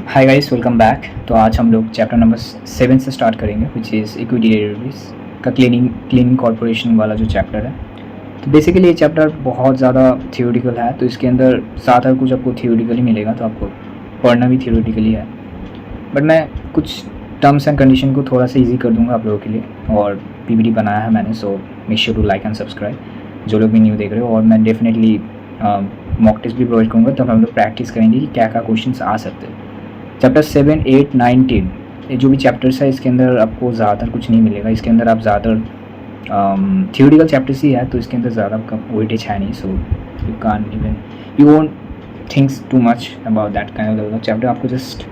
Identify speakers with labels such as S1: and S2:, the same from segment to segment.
S1: Hi guys, welcome back. तो आज हम लोग चैप्टर नंबर 7 से स्टार्ट करेंगे, विच इज़ इक्विटी डेरिवेटिव्स का क्लीनिंग कॉर्पोरेशन वाला जो चैप्टर है। तो बेसिकली ये चैप्टर बहुत ज़्यादा थियोरिटिकल है, तो इसके अंदर ज़्यादा कुछ आपको थियोरिटिकली मिलेगा, तो आपको पढ़ना भी थियोरिटिकली है। बट मैं कुछ टर्म्स एंड कंडीशन को थोड़ा सा ईजी कर दूँगा आप लोगों के लिए, और पीपीटी बनाया है मैंने, so make sure to like and subscribe जो लोग भी न्यू देख रहे हो। और मैं डेफिनेटली मॉक टेस्ट भी प्रोवाइड करूँगा, तो हम लोग प्रैक्टिस करेंगे कि क्या क्या क्वेश्चन आ सकते हैं। चैप्टर 7, 8, 9, 10 ये जो भी चैप्टर्स है, इसके अंदर आपको ज़्यादातर कुछ नहीं मिलेगा। इसके अंदर आप ज़्यादातर थियोरिटिकल चैप्टर्स ही है, तो इसके अंदर ज़्यादा आपका वेटेज है नहीं, so you can even you won't thinks too much about that kind of chapter. आपको जस्ट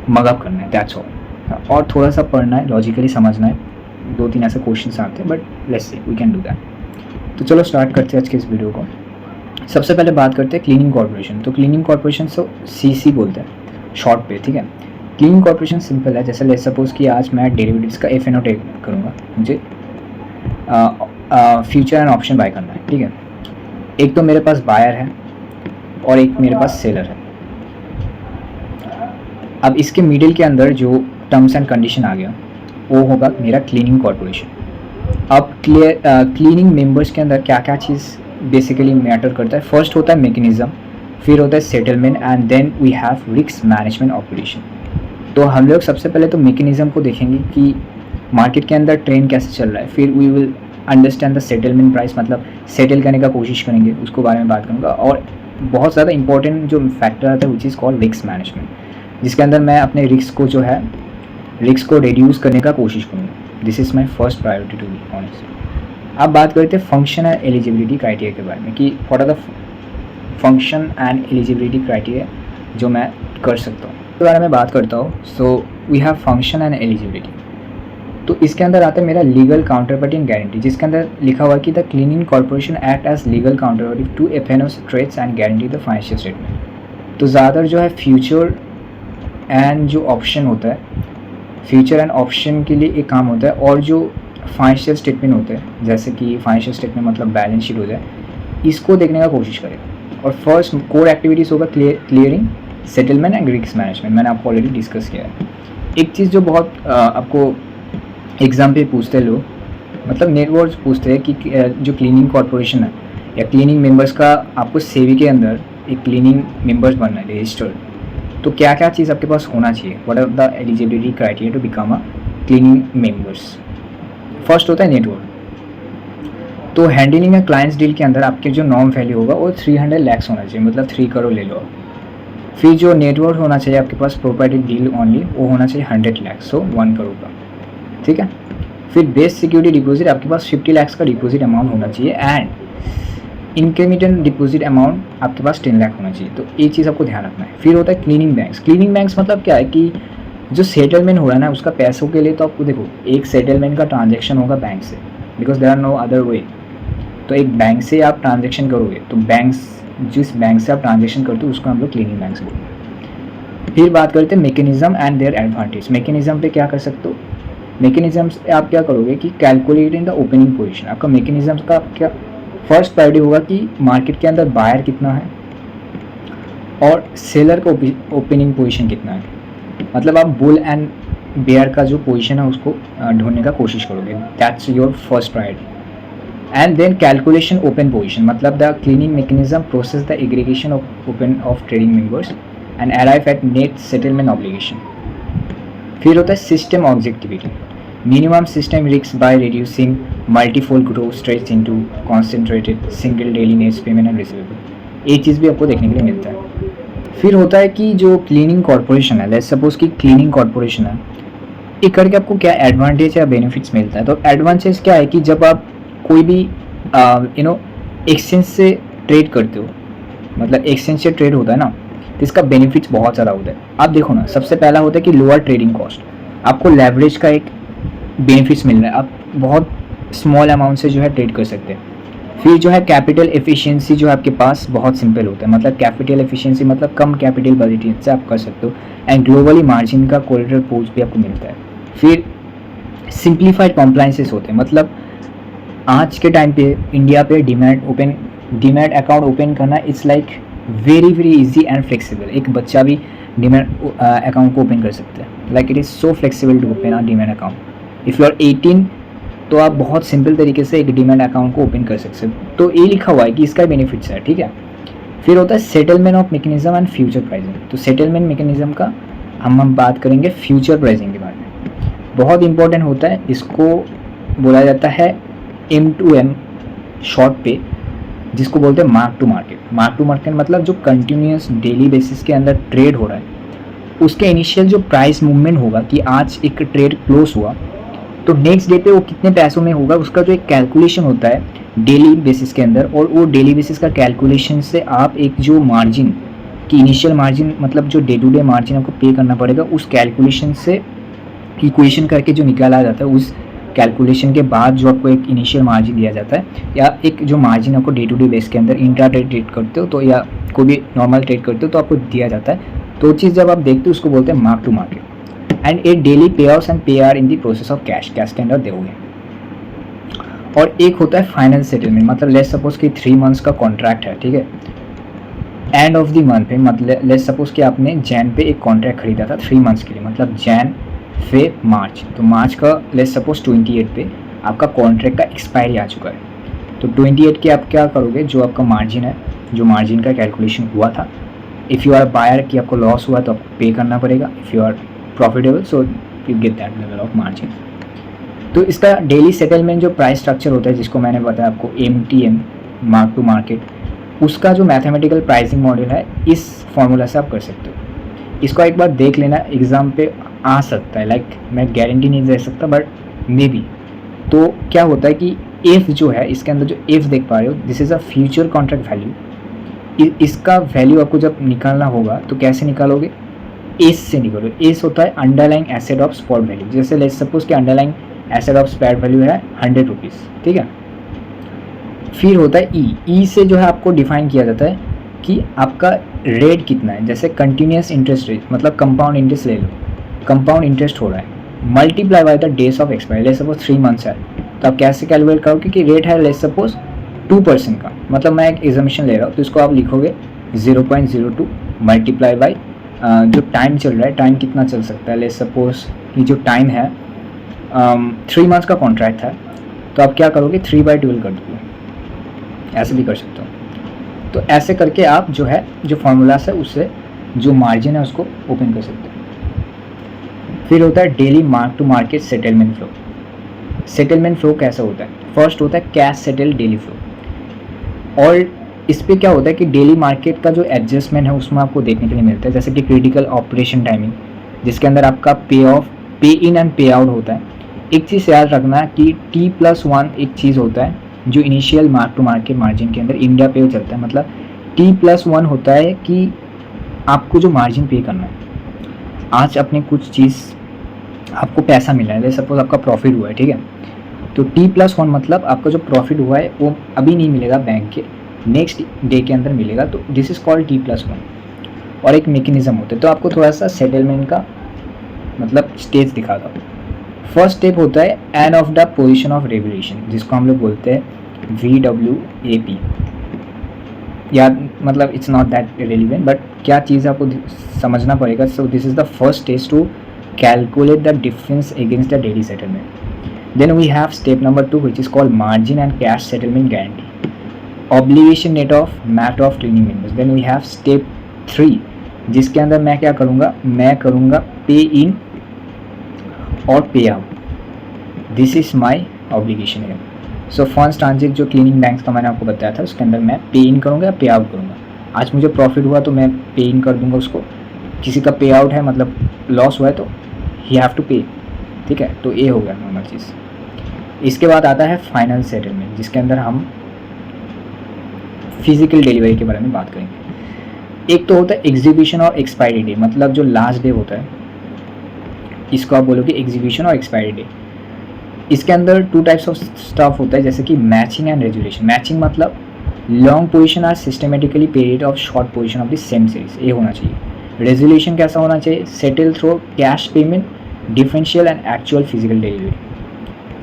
S1: मग अप करना है, दैट्स ऑल। और थोड़ा सा पढ़ना है, लॉजिकली समझना है। 2-3 ऐसे क्वेश्चन आते हैं, but let's see we can do that. तो चलो स्टार्ट करते हैं आज के इस वीडियो को। सबसे पहले बात करते हैं क्लीनिंग कॉर्पोरेशन। तो क्लीनिंग कॉर्पोरेशन से CC बोलते हैं शॉर्ट पे, ठीक है। क्लीनिंग कॉर्पोरेशन सिंपल है, जैसे लेट्स सपोज कि आज मैं डेरिवेटिव्स का FNO टेक करूँगा, मुझे फ्यूचर एंड ऑप्शन बाय करना है, ठीक है। एक तो मेरे पास बायर है और एक मेरे पास सेलर है। अब इसके मिडिल के अंदर जो टर्म्स एंड कंडीशन आ गया वो होगा मेरा क्लीनिंग कॉर्पोरेशन। अब क्लीनिंग मेंबर्स के अंदर क्या क्या चीज़ बेसिकली मैटर करता है। फर्स्ट होता है मैकेनिज्म, फिर होता है settlement, and then we have risk management operation. तो हम लोग सबसे पहले तो मैकेनिज्म को देखेंगे कि मार्केट के अंदर ट्रेंड कैसे चल रहा है, फिर we will understand the settlement price, मतलब सेटल करने का कोशिश करेंगे, उसको बारे में बात करूँगा। और बहुत ज़्यादा इंपॉर्टेंट जो फैक्टर आता है विच इज़ कॉल्ड रिस्क मैनेजमेंट, जिसके अंदर मैं अपने रिस्क को जो है रिस्क को रिड्यूस करने का कोशिश करूँगा। This is my first priority to be honest. अब बात करते हैं फंक्शन एंड एलिजिबिलिटी क्राइटेरिया के बारे में कि what are the function and eligibility criteria जो मैं कर सकता हूँ, इसके बारे में बात करता हूँ। So we have function and eligibility. तो इसके अंदर आता है मेरा लीगल काउंटरपार्टी एंड गारंटी, जिसके अंदर लिखा हुआ कि the cleaning corporation act as legal counterparty to FNOs trades and guarantee the financial statement. तो ज़्यादातर जो है फ्यूचर एंड जो ऑप्शन होता है, फ्यूचर एंड ऑप्शन के लिए एक काम होता है, और जो फाइनेंशियल स्टेटमेंट होते हैं, जैसे कि फाइनेंशियल स्टेटमेंट मतलब बैलेंस शीट हो जाए, इसको देखने का कोशिश करेगा। और फर्स्ट कोर एक्टिविटीज़ होगा clearing, settlement and risk management, मैंने आपको ऑलरेडी डिस्कस किया है। एक चीज़ जो बहुत आपको एग्जाम पे पूछते हैं लोग, मतलब नेटवर्क पूछते हैं कि जो क्लीनिंग कॉर्पोरेशन है या क्लीनिंग मेंबर्स का, आपको सेवी के अंदर एक क्लीनिंग मेंबर्स बनना है रजिस्टर्ड, तो क्या क्या चीज़ आपके पास होना चाहिए, what are the eligibility criteria to become a cleaning members. First होता है नेटवर्क। तो हैंडलिंग या क्लाइंट्स डील के अंदर आपके जो नॉर्म वैल्यू होगा वो 300 लाख होना चाहिए, मतलब 3 करोड़ ले लो। फिर जो नेटवर्क होना चाहिए आपके पास प्रोपर्टी डील ओनली, वो होना चाहिए 100 लाख, सो 1 करोड़ का, ठीक है। फिर बेस सिक्योरिटी डिपॉजिट आपके पास 50 लाख का डिपॉजिट अमाउंट होना चाहिए, एंड इंक्रीमेंटल डिपॉजिट अमाउंट आपके पास 10 लाख होना चाहिए। तो एक चीज़ आपको ध्यान रखना है। फिर होता है क्लीनिंग बैंक्स। क्लीनिंग बैंक्स मतलब क्या है कि जो सेटलमेंट हो रहा है ना उसका पैसों के लिए, तो आपको देखो एक सेटलमेंट का ट्रांजेक्शन होगा बैंक से, because there are no other way. तो एक बैंक से आप ट्रांजेक्शन करोगे, तो जिस बैंक से आप ट्रांजेक्शन करते हो उसको हम लोग क्लीनिंग बैंक से बोलते हैं। फिर बात करते हैं mechanism and their advantage. Mechanism पे क्या कर सकते हो, मैकेनिज्म से आप क्या करोगे कि कैलकुलेटिंग द ओपनिंग पोजीशन। आपका मैकेनिज्म का क्या फर्स्ट प्रायोरिटी होगा कि मार्केट के अंदर बायर कितना है और सेलर का ओपनिंग पोजीशन कितना है, मतलब आप बुल एंड बेयर का जो पोजीशन है उसको ढूंढने का कोशिश करोगे, that's your first priority. And then calculation open position, मतलब the cleaning mechanism process the aggregation of open of trading members and arrive at net settlement obligation. फिर होता है system objectivity, minimum system risk by reducing multifold growth stress into concentrated single daily net payment and receivable। एक चीज़ भी आपको देखने के लिए मिलता है। फिर होता है कि जो क्लीनिंग कॉर्पोरेशन है, लेट्स सपोज कि क्लीनिंग कॉर्पोरेशन है, एक करके आपको क्या एडवांटेज या बेनिफिट्स मिलता है। तो एडवांटेज क्या है कि जब आप कोई भी एक्सचेंज से ट्रेड करते हो, मतलब एक्सचेंज से ट्रेड होता है ना, तो इसका बेनिफिट्स बहुत ज़्यादा होता है। आप देखो ना, सबसे पहला होता है कि लोअर ट्रेडिंग कॉस्ट, आपको लेवरेज का एक बेनिफिट्स मिल रहा है, आप बहुत स्मॉल अमाउंट से जो है ट्रेड कर सकते हैं। फिर जो है कैपिटल एफिशिएंसी जो है आपके पास बहुत सिंपल होता है, मतलब कैपिटल एफिशिएंसी मतलब कम कैपिटल बजट से आप कर सकते हो, एंड ग्लोबली मार्जिन का कोलेटरल पोज भी आपको मिलता है। फिर सिंप्लीफाइड कॉम्प्लाइंसेस होते हैं, मतलब आज के टाइम पे इंडिया पे डीमैट अकाउंट ओपन करना it's like very very easy and flexible. एक बच्चा भी डीमैट अकाउंट को ओपन कर सकते हैं। Like it is so flexible to open a demat account. If you are 18 तो आप बहुत सिंपल तरीके से एक डीमैट अकाउंट को ओपन कर सकते हो। तो ये लिखा हुआ है कि इसका बेनिफिट्स है, ठीक है। फिर होता है settlement of mechanism and future pricing. तो सेटलमेंट मैकेनिज्म का हम बात करेंगे फ्यूचर प्राइसिंग के बारे में। बहुत इंपॉर्टेंट होता है, इसको बोला जाता है M2M शॉर्ट पे, जिसको बोलते हैं mark to market. Mark to market मतलब जो कंटिन्यूस डेली बेसिस के अंदर ट्रेड हो रहा है उसके इनिशियल जो प्राइस मूवमेंट होगा कि आज एक ट्रेड क्लोज हुआ तो नेक्स्ट डे पे वो कितने पैसों में होगा, उसका जो एक कैलकुलेशन होता है डेली बेसिस के अंदर। और वो डेली बेसिस का कैलकुलेशन से आप एक जो मार्जिन की इनिशियल मार्जिन मतलब जो डे टू डे मार्जिन आपको पे करना पड़ेगा उस कैलकुलेशन से इक्वेशन करके जो निकाला जाता है उस कैलकुलेशन के बाद जो आपको एक इनिशियल मार्जिन दिया जाता है या एक जो मार्जिन आपको डे टू डे बेस के अंदर इंट्रा डे ट्रेड करते हो तो या कोई भी नॉर्मल ट्रेड करते हो तो आपको दिया जाता है। तो चीज़ जब आप देखते हो उसको बोलते हैं mark to market. And a daily pay outs and pay are in the process of cash के अंदर दोगे। और एक होता है फाइनल सेटलमेंट, मतलब लेट्स सपोज कि 3 मंथ्स का कॉन्ट्रैक्ट है, ठीक है। एंड ऑफ द मंथ पे मतलब लेट्स सपोज कि आपने जैन पे एक कॉन्ट्रैक्ट खरीदा था 3 मंथ्स के लिए, मतलब जैन फेब मार्च। तो मार्च का लेट्स सपोज 28 पे आपका कॉन्ट्रैक्ट का एक्सपायरी आ चुका है। तो 28 के आप क्या करोगे, जो आपका मार्जिन है, जो मार्जिन का कैलकुलेशन हुआ था, इफ़ यू आर बायर कि आपको लॉस हुआ तो आपको पे करना पड़ेगा, if you are profitable so you get that level of margin. तो इसका डेली सेटलमेंट जो प्राइस स्ट्रक्चर होता है जिसको मैंने बताया आपको MTM मार्क टू मार्केट, उसका जो मैथमेटिकल प्राइसिंग मॉडल है इस फॉर्मूला से आप कर सकते हो। इसको एक बार देख लेना, एग्ज़ाम पे आ सकता है, लाइक मैं गारंटी नहीं दे सकता बट मे बी। तो क्या होता है कि इफ़ जो है इसके अंदर जो इफ़ देख पा रहे हो this is a future contract value. इसका वैल्यू आपको जब निकालना होगा तो कैसे निकालोगे, एस से निकालो। एस होता है underlying asset of spot value. जैसे लेट्स सपोज कि underlying asset of spot value है 100 रुपीज़, ठीक है। फिर होता है ई से जो है आपको डिफाइन किया जाता है कि आपका रेट कितना है। जैसे कंटिन्यूस इंटरेस्ट रेट मतलब कंपाउंड इंटरेस्ट ले लो, कंपाउंड इंटरेस्ट हो रहा है, multiply by the days of expiry. Let's suppose 3 months है तो आप कैसे कैलकुलेट करोगे कि रेट है लेट्स सपोज 2% का, मतलब मैं एक एग्जामिशन ले रहा हूँ तो इसको आप लिखोगे 0.02 मल्टीप्लाई बाई जो टाइम चल रहा है, टाइम कितना चल सकता है। लेट्स सपोज कि जो टाइम है 3 मंथ्स का कॉन्ट्रैक्ट है तो आप क्या करोगे 3/12 कर दोगे, ऐसे भी कर सकते हो। तो ऐसे करके आप जो है जो फार्मूला है उससे जो मार्जिन है उसको ओपन कर सकते हो। फिर होता है daily mark to market settlement flow. Settlement flow कैसा होता है, फर्स्ट होता है कैश सेटल डेली फ्लो। और इस पर क्या होता है कि डेली मार्केट का जो एडजस्टमेंट है उसमें आपको देखने के लिए मिलता है, जैसे कि क्रिटिकल ऑपरेशन टाइमिंग जिसके अंदर आपका पे इन एंड पे आउट होता है। एक चीज़ याद रखना कि T+1 एक चीज़ होता है जो initial mark to market margin के अंदर इंडिया पे चलता है। मतलब T+1 होता है कि आपको जो मार्जिन पे करना है, आज अपने कुछ चीज़ आपको पैसा मिला है, जैसे सपोज आपका प्रॉफिट हुआ है, ठीक है। तो T+1 मतलब आपका जो प्रॉफिट हुआ है वो अभी नहीं मिलेगा, बैंक के नेक्स्ट डे के अंदर मिलेगा, तो दिस इज़ कॉल्ड T+1। और एक मैकेनिज्म होता है। तो आपको थोड़ा सा सेटलमेंट का मतलब स्टेज दिखाता हूँ। फर्स्ट स्टेप होता है end of the position of regulation, जिसको हम लोग बोलते हैं VWAP। या मतलब it's not that relevant but क्या चीज़ आपको समझना पड़ेगा। So this is the first stage to calculate the difference against the daily settlement. Then we have step number 2 which is called margin and cash settlement guarantee, obligation net of mat of cleaning members. Then we have step 3 जिसके अंदर मैं क्या करूँगा, मैं करूँगा पे इन और पे out. This is my obligation है। सो फर्स्ट ट्रांजिट जो क्लीनिंग बैंक्स का मैंने आपको बताया था उसके अंदर मैं पे इन करूँगा या पे आउट करूँगा। आज मुझे प्रॉफिट हुआ तो मैं पे इन कर दूँगा उसको, किसी का पे आउट है मतलब लॉस हुआ है तो ही हैव टू पे, ठीक है। तो ये हो गया नॉर्मल चीज़। इसके बाद आता है फाइनल सेटलमेंट जिसके अंदर हम फिजिकल डिलीवरी के बारे में बात करेंगे। एक तो होता है एग्जीबिशन और एक्सपायरी डे, मतलब जो लास्ट डे होता है इसको आप बोलोगे एग्जीबिशन और एक्सपायरी डे। इसके अंदर 2 टाइप्स ऑफ स्टफ होता है, जैसे कि मैचिंग एंड रेजुलेशन। मैचिंग मतलब long position are systematically paid off short position of the same series, ये होना चाहिए। रेजुलेशन कैसा होना चाहिए, settle through cash payment, differential and actual physical delivery.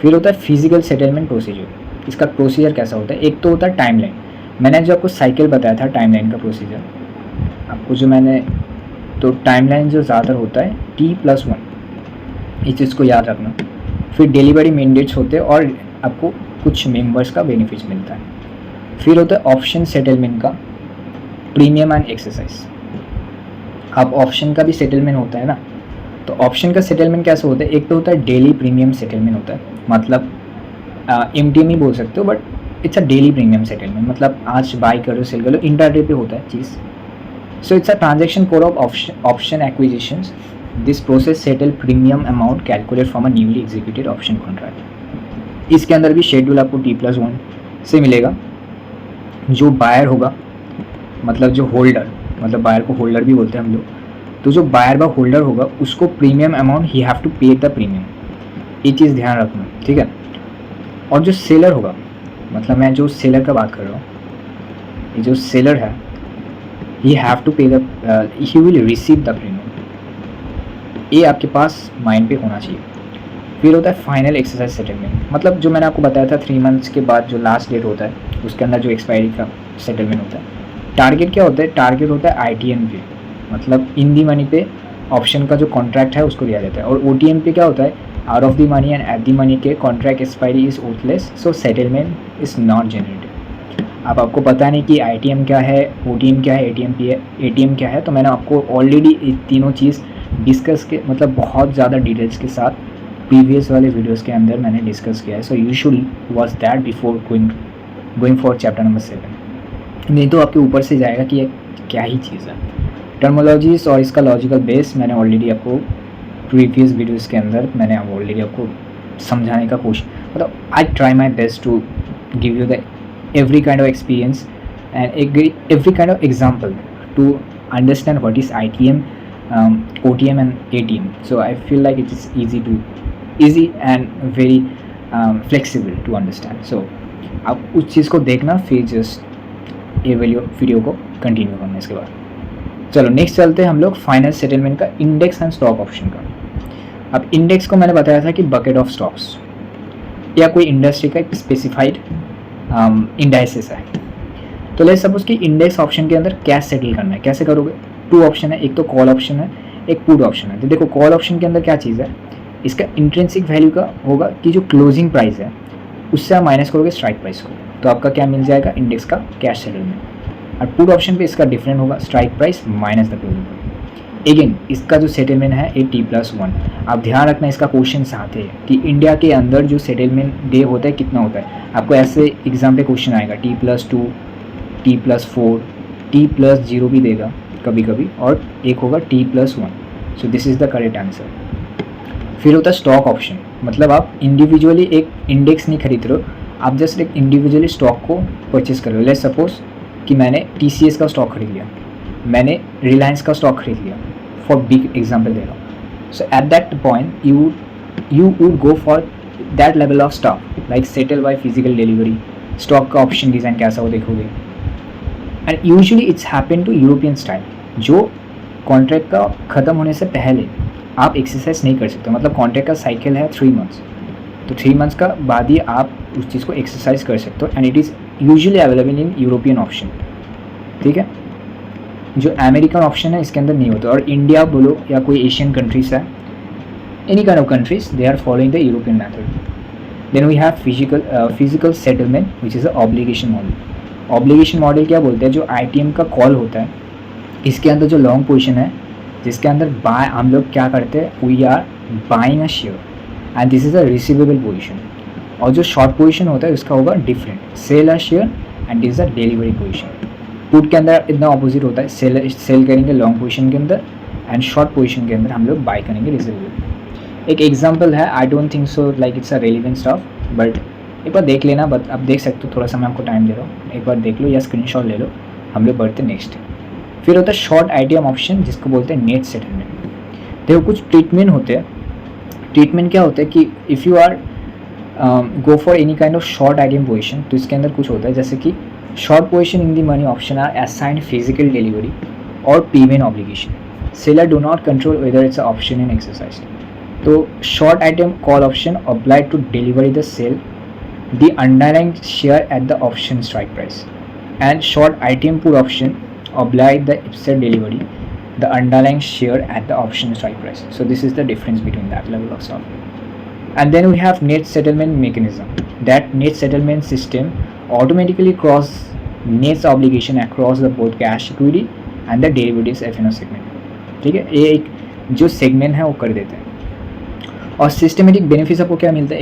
S1: फिर होता है फिजिकल सेटलमेंट प्रोसीजर। इसका प्रोसीजर कैसा होता है, एक तो होता है टाइमलाइन, मैंने जो आपको साइकिल बताया था टाइमलाइन का प्रोसीजर, आपको जो मैंने, तो टाइमलाइन जो ज़्यादातर होता है T+1, इस चीज़ को याद रखना। फिर डिलीवरी मैंडेट्स होते हैं और आपको कुछ मेंबर्स का बेनिफिट्स मिलता है। फिर होता है ऑप्शन सेटलमेंट का प्रीमियम एंड एक्सरसाइज। अब ऑप्शन का भी सेटलमेंट होता है ना, तो ऑप्शन का सेटलमेंट कैसे होता है, एक तो होता है डेली प्रीमियम सेटलमेंट होता है, मतलब MTM ही बोल सकते हो, but it's a daily premium settlement, मतलब आज बाई करो सेल करो, इंट्राडे पे होता है चीज़। So it's a transaction code of option acquisitions. This process settle premium amount calculate from a newly executed option contract. इसके अंदर भी शेड्यूल आपको T+1 से मिलेगा। जो बायर होगा, मतलब जो होल्डर, मतलब बायर को होल्डर भी बोलते हैं हम लोग, तो जो बायर बा होल्डर होगा उसको premium amount he have to pay the premium, ये चीज़ ध्यान रखना, ठीक है। और जो सेलर होगा, मतलब मैं जो सेलर का बात कर रहा हूँ, ये जो सेलर है ही have to pay the, he will receive the premium, ये आपके पास माइंड पे होना चाहिए। फिर होता है फाइनल एक्सरसाइज सेटलमेंट, मतलब जो मैंने आपको बताया था 3 मंथ्स के बाद जो लास्ट डेट होता है उसके अंदर जो एक्सपायरी का सेटलमेंट होता है। टारगेट क्या होता है, टारगेट होता है ITM पे, मतलब इन दी मनी पे ऑप्शन का जो कॉन्ट्रैक्ट है उसको दिया जाता है। और OTM पे क्या होता है, out of the money and at the money के contract expiry is worthless, so settlement is not generated. अब आपको पता नहीं कि ITM क्या है, OTM क्या है, ATM क्या है, तो मैंने आपको ऑलरेडी ये तीनों चीज़ डिस्कस के, मतलब बहुत ज़्यादा डिटेल्स के साथ प्रीवियस वाले वीडियोस के अंदर मैंने डिस्कस किया है। So you should watch that before going for chapter number 7, नहीं तो आपके ऊपर से जाएगा कि ये क्या ही चीज़ है। टर्मोलॉजीज और इसका लॉजिकल बेस मैंने ऑलरेडी आपको प्रीवियस वीडियोस के अंदर मैंने ऑलरेडी आपको समझाने का कोशिश, मतलब I try my best to give you the every kind of experience and every kind of example to understand what is ITM, OTM and ATM. So I feel like it is easy and very flexible to understand. So आप उस चीज़ को देखना, फिर just ये video को continue करना। इसके बाद चलो नेक्स्ट चलते हैं हम लोग फाइनल सेटलमेंट का, इंडेक्स एंड स्टॉक ऑप्शन का। अब इंडेक्स को मैंने बताया था कि बकेट ऑफ स्टॉक्स या कोई इंडस्ट्री का एक स्पेसिफाइड इंडाइसिस है। तो लेट्स सपोज कि इंडेक्स ऑप्शन के अंदर कैश सेटल करना है, कैसे करोगे, 2 ऑप्शन है, एक तो कॉल ऑप्शन है, एक पुट ऑप्शन है। तो देखो कॉल ऑप्शन के अंदर क्या चीज़ है, इसका इंट्रिंसिक वैल्यू का होगा कि जो क्लोजिंग प्राइस है उससे आप माइनस करोगे स्ट्राइक प्राइस को, तो आपका क्या मिल जाएगा, इंडेक्स का कैश सेटलमेंट। और पुट ऑप्शन पे इसका डिफरेंट होगा, strike price minus the closing price. Again इसका जो सेटलमेंट है ये T+1। आप ध्यान रखना, इसका क्वेश्चन आते हैं कि इंडिया के अंदर जो सेटलमेंट डे होता है कितना होता है। आपको ऐसे एग्जाम पे क्वेश्चन आएगा T+2, T+4, T+0 भी देगा कभी कभी, और एक होगा T+1। So this is the correct answer. फिर होता है स्टॉक ऑप्शन, मतलब आप इंडिविजुअली एक इंडेक्स नहीं खरीद रहे हो, आप जस्ट एक इंडिविजुअली स्टॉक को परचेज कर रहे हो। लेट्स सपोज कि मैंने TCS का स्टॉक खरीद लिया, मैंने रिलायंस का स्टॉक खरीद लिया, फॉर बिग एग्जाम्पल दे रहा हूँ। So at that point you would go for that level of stock, like settle by physical delivery. Stock का ऑप्शन डिज़ाइन कैसा हो देखोगे, and usually it's happen to European style, जो कॉन्ट्रैक्ट का ख़त्म होने से पहले आप एक्सरसाइज नहीं कर सकते, मतलब कॉन्ट्रैक्ट का साइकिल है 3 मंथ्स, तो 3 मंथ्स का बाद ही आप उस चीज़ को एक्सरसाइज कर सकते हो, and it is usually available in European option, ठीक है। जो अमेरिकन ऑप्शन है इसके अंदर नहीं होता। और इंडिया बोलो या कोई एशियन कंट्रीज है, any kind of countries, they are following the European method. Then we have physical settlement which is a obligation model. Obligation model क्या बोलते हैं, जो ITM का कॉल होता है इसके अंदर जो लॉन्ग पोजीशन है, जिसके अंदर बाय हम लोग क्या करते हैं, we are buying a share and this is a receivable position. और जो शॉर्ट पोजीशन होता है उसका होगा different, sell a share and this is a delivery position. Put के अंदर इतना ऑपोजिट होता है, सेल करेंगे लॉन्ग पोजीशन के अंदर एंड शॉर्ट पोजीशन के अंदर हम लोग बाय करेंगे रिसीवेबल। एक एग्जांपल है, आई don't think so like it's a relevant stuff, but एक बार देख लेना, बट आप देख सकते हो, थोड़ा सा मैं आपको टाइम दे रहा हूँ, एक बार देख लो या स्क्रीनशॉट ले लो। हम लोग बढ़ते नेक्स्ट। फिर होता है शॉर्ट ITM ऑप्शन, जिसको बोलते हैं नेट सेटलमेंट। देखो कुछ ट्रीटमेंट होते हैं। ट्रीटमेंट क्या होता है कि if you are go for any kind of short ITM position, तो इसके अंदर कुछ होता है जैसे कि short position in the money option are assigned physical delivery और payment obligation. Seller do not control whether it's option in exercise. तो short ITM call option apply to delivery the sell the underlying share at the option strike price. and short ITM put option oblige the IPSET delivery the underlying share at the option strike price. So this is the difference between that level of software. And then we have net settlement mechanism. That net settlement system automatically cross nets obligation across the both cash equity and the derivatives F&O segment. ठीक है, ये एक जो segment है वो कर देते हैं. और सिस्टमेटिक बेनिफिट्स आपको क्या मिलता है,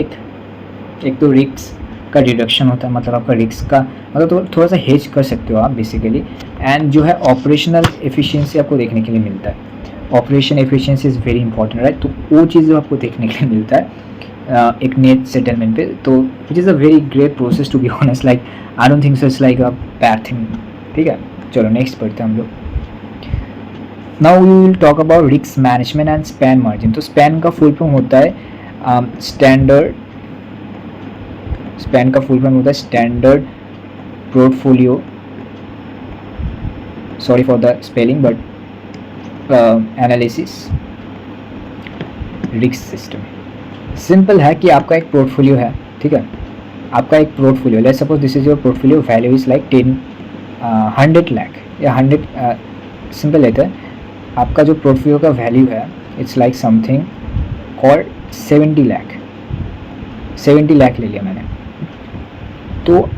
S1: एक तो रिस्क का रिडक्शन होता है, मतलब आपका रिस्क का मतलब तो थोड़ा सा हेज कर सकते हो आप बेसिकली. एंड जो है ऑपरेशनल एफिशिएंसी आपको देखने के लिए मिलता है. Operation efficiency is very important, right. तो वो चीज़ जो आपको देखने के लिए मिलता है एक नेट सेटलमेंट पे, तो it is a very great process to be honest. Like I don't think so it's like a bad thing. ठीक है, चलो नेक्स्ट पढ़ते हैं हम लोग. Now we will talk about risk management and span margin. तो स्पैन का full form होता है standard portfolio, sorry for the spelling but analysis risk system. Simple है कि आपका एक पोर्टफोलियो है, ठीक है, आपका एक portfolio, let's suppose this is your portfolio value is like 100 lakh या 100, सिंपल लेते हैं. आपका जो पोर्टफोलियो का वैल्यू है it's like something called 70 lakh ले लिया मैंने. तो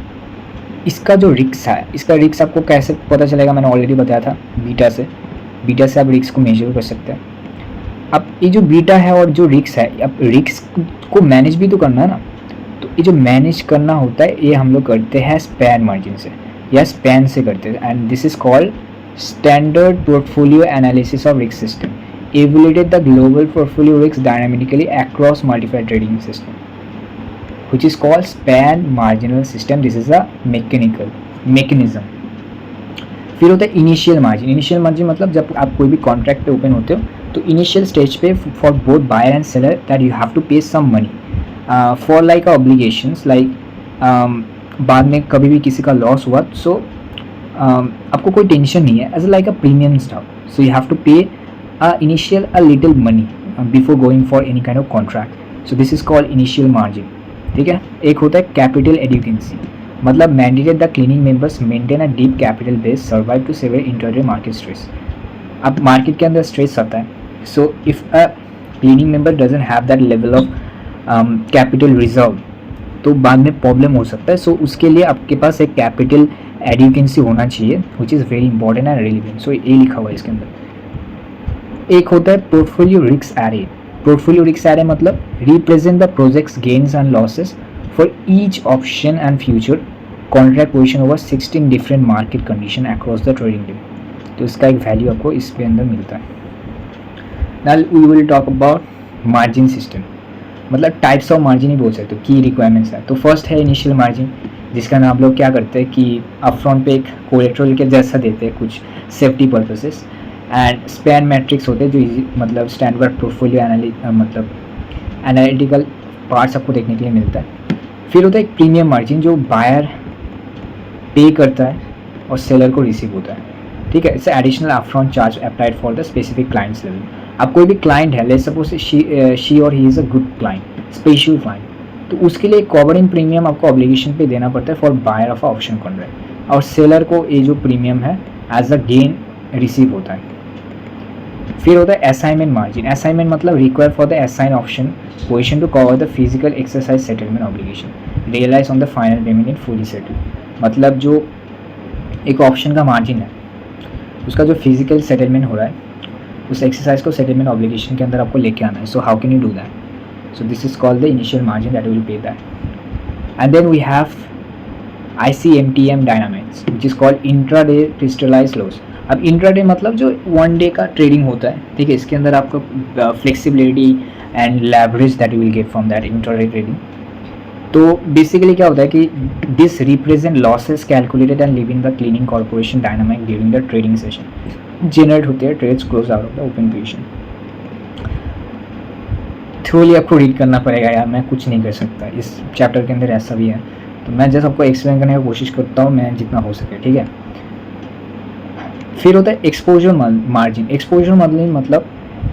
S1: इसका जो रिस्क है, इसका रिस्क आपको कैसे पता चलेगा, मैंने ऑलरेडी बताया था बीटा से आप रिस्क को मेजर कर सकते हैं. अब ये जो बीटा है और जो रिस्क है, अब रिस्क को मैनेज भी तो करना है ना, तो ये जो मैनेज करना होता है ये हम लोग करते हैं स्पैन मार्जिन से या स्पैन से करते हैं. And this is called standard portfolio analysis of risk system evaluated the global portfolio risk dynamically across multiple trading system, which is called span marginal system. This is a mechanism. फिर होता है initial margin. Initial margin मतलब जब आप कोई भी contract पे open होते हो तो इनिशियल स्टेज पे for both buyer and seller that you have to pay some money for like obligations, like बाद में कभी भी किसी का लॉस हुआ सो आपको कोई टेंशन नहीं है, as like a premium stock. So you have to pay initial a little money before going for any kind of contract. So this is called initial margin. ठीक है. एक होता है कैपिटल एडिक्वेंसी, मतलब mandated the clearing members maintain a deep capital base survive to severe intraday market stress. अब market के अंदर stress आता है, so if a clearing member doesn't have that level of capital reserve तो बाद में problem हो सकता है. सो उसके लिए आपके पास एक कैपिटल एडिक्वेंसी होना चाहिए which is very important and relevant. So ये लिखा हुआ है इसके अंदर. एक होता है portfolio risk array. Portfolio risk array मतलब represent the projects gains and losses for each option and future contract position over 16 different market condition across the trading day. तो इसका एक वैल्यू आपको इसके अंदर मिलता है. Now we will talk about margin system, मतलब टाइप्स ऑफ मार्जिन ही बोल सकते हो, की रिक्वायरमेंट्स है. तो फर्स्ट है इनिशियल मार्जिन, जिसका नाम आप लोग क्या करते हैं कि अपफ्रंट पे एक कोलेट्रल के जैसा देते हैं कुछ safety purposes. And span matrix होते हैं जो मतलब स्टैंडर्ड पोर्टफोलियो मतलब एनालिटिकल पार्ट्स आपको देखने के लिए मिलता है. फिर होता है एक प्रीमियम मार्जिन जो बायर पे करता है और सेलर को रिसीव होता है. ठीक है, it's additional upfront charge applied for the specific clients level. अब कोई भी क्लाइंट है, लेट्स सपोज शी और he is a good client, special client, तो उसके लिए कवरिंग प्रीमियम आपको ऑब्लिगेशन पे देना पड़ता है for buyer of option contract, और सेलर को ये जो प्रीमियम है एज अ गेन रिसीव होता है. फिर होता है असाइनमेंट मार्जिन. असाइनमेंट मतलब require for the assign option position to cover the physical exercise settlement obligation realize on the final payment in fully settle. मतलब जो एक ऑप्शन का मार्जिन है उसका जो फिजिकल सेटलमेंट हो रहा है उस एक्सरसाइज को सेटलमेंट ऑब्लिगेशन के अंदर आपको लेके आना है. So how can you do that? So this is called the initial margin that will pay that. And then we have ICMTM dynamics which is called intraday crystallize loss. अब intraday मतलब जो 1 day का trading होता है, ठीक है, इसके अंदर आपको flexibility and leverage that you will get from that intraday trading. तो बेसिकली क्या होता है कि this represent losses calculated and living the cleaning corporation dynamic during the trading session generate होते हैं trades close out of the open position. Thoroughly आपको read करना पड़ेगा यार, मैं कुछ नहीं कर सकता, इस चैप्टर के अंदर ऐसा भी है. तो मैं जस्ट आपको एक्सप्लेन करने की कोशिश करता हूँ मैं जितना हो सके. ठीक है. फिर होता है एक्सपोजर मार्जिन. एक्सपोजर मार्जिन मतलब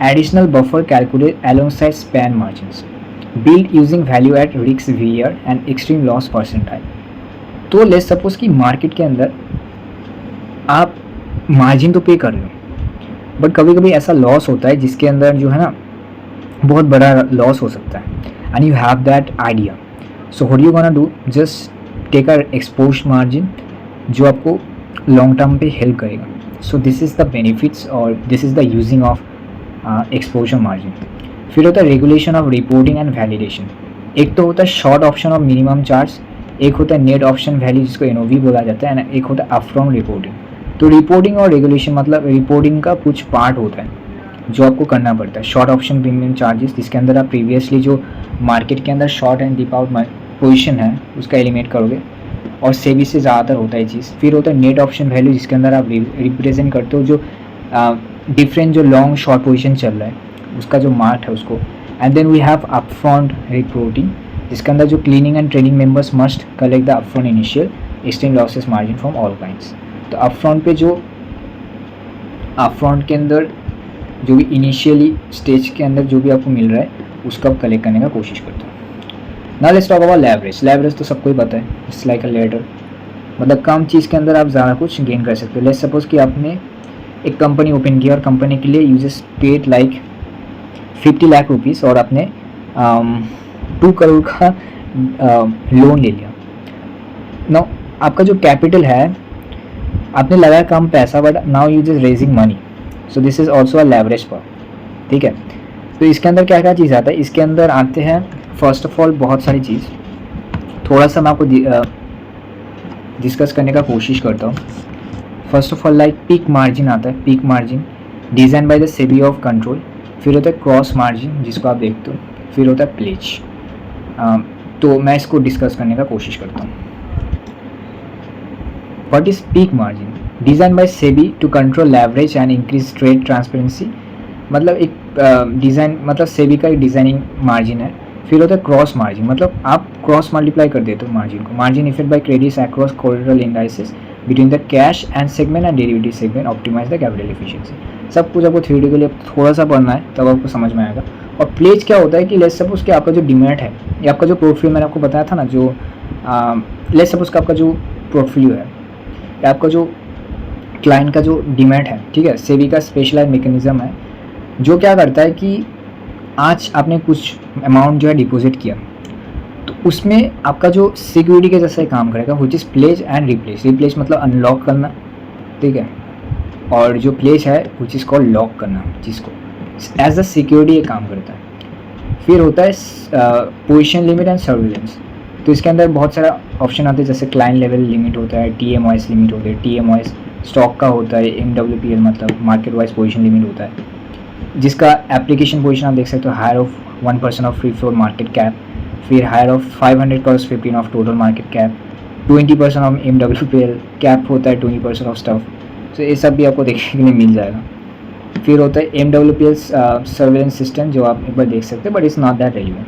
S1: additional buffer calculate alongside span margins build using value at risk VaR and extreme loss percentile. तो लेट्स सपोज कि मार्केट के अंदर आप मार्जिन तो पे कर रहे हो, बट कभी कभी ऐसा लॉस होता है जिसके अंदर जो है ना बहुत बड़ा लॉस हो सकता है, and you have that idea. So what you gonna do, just take a expose margin जो आपको लॉन्ग टर्म पे हेल्प करेगा. So this is the benefits और this is the using of exposure margin. फिर होता है regulation of reporting and validation. एक तो होता है short option of minimum charge, एक होता है नेट ऑप्शन वैल्यू जिसको एनओवी बोला जाता है, एंड एक होता है अपफ्रंट रिपोर्टिंग. तो रिपोर्टिंग और रेगुलेशन मतलब रिपोर्टिंग का कुछ पार्ट होता है जो आपको करना पड़ता है. शॉर्ट ऑप्शन प्रीमियम चार्जेस जिसके अंदर आप प्रीवियसली जो मार्केट के अंदर short and deep out position है उसका एलिमिनेट करोगे, और सेबी से ज़्यादातर होता है चीज़. फिर होता है नेट ऑप्शन वैल्यू जिसके अंदर आप रिप्रेजेंट करते हो जो डिफरेंट जो लॉन्ग शॉर्ट पोजीशन चल रहा है उसका जो मार्क है उसको. And then we have upfront reporting जिसके अंदर जो clearing and trading members must collect the upfront initial extend losses margin from all kinds. तो अपफ्रंट पे जो अपफ्रंट के अंदर जो भी इनिशियली स्टेज के अंदर जो भी आपको मिल रहा है उसको आप कलेक्ट करने का कोशिश करते हो. Now let's talk about leverage. Leverage तो सबको ही पता है, इट्स लाइक अ लेडर, मतलब कम चीज़ के अंदर आप ज़्यादा कुछ गेन कर सकते हो. लेट्स सपोज कि आपने एक कंपनी ओपन की और कंपनी के लिए users paid like 50 lakh rupees और आपने 2 करोड़ का लोन ले लिया. नाउ आपका जो कैपिटल है आपने लगाया कम पैसा, but now you just raising money. So this is also a leverage पर. ठीक है, तो इसके अंदर क्या क्या चीज़ आता है, इसके अंदर आते हैं फर्स्ट ऑफ ऑल बहुत सारी चीज़. थोड़ा सा मैं आपको डिस्कस करने का कोशिश करता हूँ. First of all like peak margin आता है. Peak margin design by the SEBI of control. फिर होता है क्रॉस मार्जिन जिसको आप देखते हो. फिर होता है प्लेज. तो मैं इसको डिस्कस करने का कोशिश करता हूँ. What is peak margin? Design by SEBI to control leverage and increase trade transparency. मतलब एक डिज़ाइन मतलब सेबी का एक डिज़ाइनिंग मार्जिन है. फिर होता है क्रॉस मार्जिन, मतलब आप क्रॉस मल्टीप्लाई कर देते हो मार्जिन को. Margin effect by credits across collateral indices between the cash and segment and derivative segment optimize the capital efficiency. सब कुछ आपको थ्योरेटिकली थोड़ा सा पढ़ना है तब आपको समझ में आएगा. और प्लेज क्या होता है कि लेट्स सपोज कि आपका जो डिमेट है या आपका जो पोर्टफोलियो मैंने आपको बताया था ना, जो लेट्स सपोज कि आपका जो पोर्टफोलियो है या आपका जो क्लाइंट का जो डिमेट है, ठीक है, सेबी का स्पेशलाइज मैकेनिज्म है जो क्या करता है कि आज आपने कुछ अमाउंट जो है डिपॉजिट किया तो उसमें आपका जो सिक्योरिटी के जैसा ही काम करेगा, which is plays and replace. Replace मतलब अनलॉक करना, ठीक है, और जो प्लेज है व्हिच इज़ कॉल्ड लॉक करना, जिसको एज अ सिक्योरिटी ये काम करता है. फिर होता है पोजीशन लिमिट एंड सर्विलेंस. तो इसके अंदर बहुत सारा ऑप्शन आते हैं जैसे क्लाइंट लेवल लिमिट होता है, TMOS लिमिट होता है, TMOS स्टॉक का होता है, MWPL मतलब मार्केट वाइज पोजीशन लिमिट होता है जिसका एप्लीकेशन पोजीशन आप देख सकते हो higher of 1% of free float market cap. फिर higher of 500 cross 15 of total market cap. 20% of MWPL cap होता है 20% ऑफ स्टॉक. तो ये सब भी आपको देखने के लिए मिल जाएगा. फिर होता है MWPL सर्वेलेंस सिस्टम जो आप एक बार देख सकते हैं, but it's not that relevant.